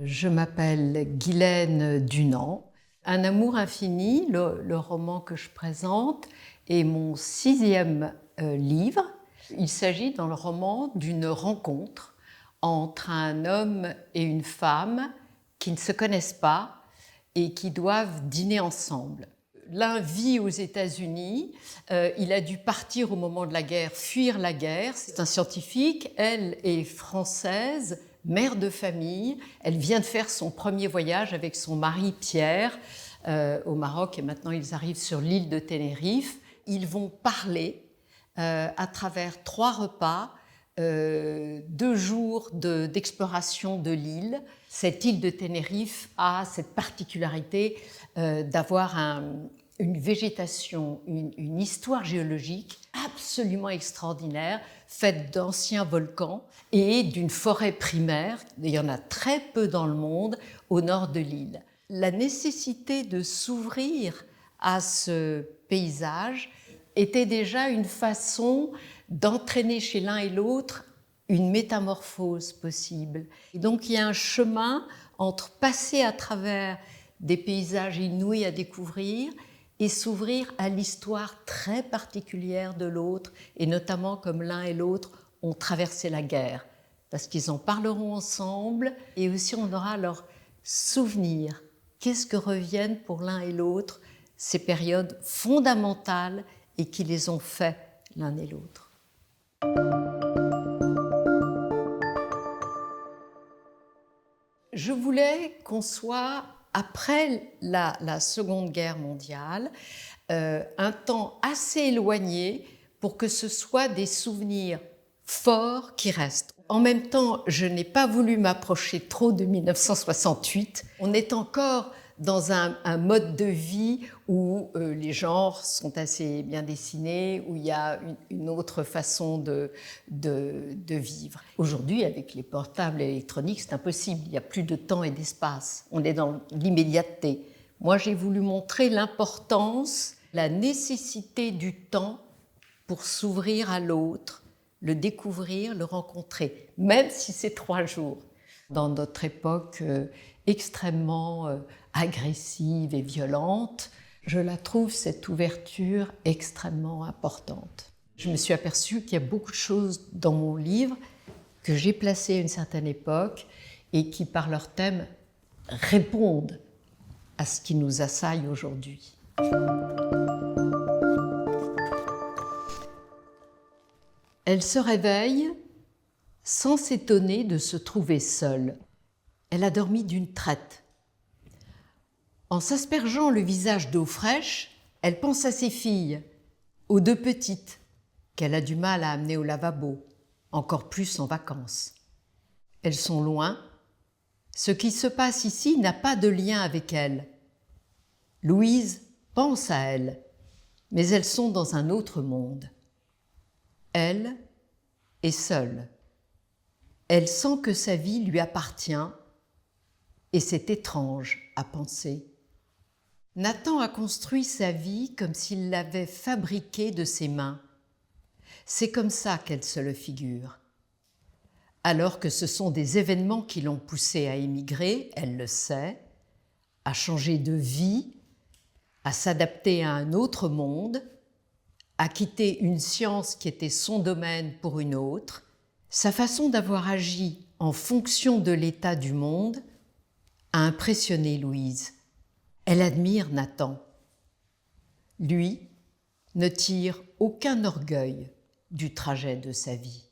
Je m'appelle Guylaine Dunant. Un amour infini, le roman que je présente, est mon 6e livre. Il s'agit dans le roman d'une rencontre entre un homme et une femme qui ne se connaissent pas et qui doivent dîner ensemble. L'un vit aux États-Unis, il a dû partir au moment de la guerre, fuir la guerre. C'est un scientifique, elle est française, mère de famille. Elle vient de faire son premier voyage avec son mari Pierre au Maroc et maintenant ils arrivent sur l'île de Tenerife. Ils vont parler à travers 3 repas, 2 jours d'exploration de l'île. Cette île de Tenerife a cette particularité d'avoir une végétation, une histoire géologique absolument extraordinaire, faite d'anciens volcans et d'une forêt primaire. Il y en a très peu dans le monde au nord de l'île. La nécessité de s'ouvrir à ce paysage était déjà une façon d'entraîner chez l'un et l'autre une métamorphose possible. Et donc il y a un chemin entre passer à travers des paysages inouïs à découvrir et s'ouvrir à l'histoire très particulière de l'autre, et notamment comme l'un et l'autre ont traversé la guerre, parce qu'ils en parleront ensemble, et aussi on aura leurs souvenirs. Qu'est-ce que reviennent pour l'un et l'autre ces périodes fondamentales et qui les ont fait l'un et l'autre. Je voulais qu'on soit, après la Seconde Guerre mondiale, un temps assez éloigné pour que ce soit des souvenirs forts qui restent. En même temps, je n'ai pas voulu m'approcher trop de 1968. On est encore dans un mode de vie où les genres sont assez bien dessinés, où il y a une autre façon de vivre. Aujourd'hui, avec les portables électroniques, c'est impossible. Il n'y a plus de temps et d'espace. On est dans l'immédiateté. Moi, j'ai voulu montrer l'importance, la nécessité du temps pour s'ouvrir à l'autre, le découvrir, le rencontrer, même si c'est 3 jours. Dans notre époque extrêmement agressive et violente, je la trouve, cette ouverture, extrêmement importante. Je me suis aperçue qu'il y a beaucoup de choses dans mon livre que j'ai placées à une certaine époque et qui, par leur thème, répondent à ce qui nous assaille aujourd'hui. Elle se réveille sans s'étonner de se trouver seule. Elle a dormi d'une traite. En s'aspergeant le visage d'eau fraîche, elle pense à ses filles, aux 2 petites, qu'elle a du mal à amener au lavabo, encore plus en vacances. Elles sont loin. Ce qui se passe ici n'a pas de lien avec elles. Louise pense à elles, mais elles sont dans un autre monde. Elle est seule. Elle sent que sa vie lui appartient et c'est étrange à penser. Nathan a construit sa vie comme s'il l'avait fabriquée de ses mains. C'est comme ça qu'elle se le figure. Alors que ce sont des événements qui l'ont poussée à émigrer, elle le sait, à changer de vie, à s'adapter à un autre monde, à quitter une science qui était son domaine pour une autre. Sa façon d'avoir agi en fonction de l'état du monde a impressionné Louise. Elle admire Nathan. Lui ne tire aucun orgueil du trajet de sa vie.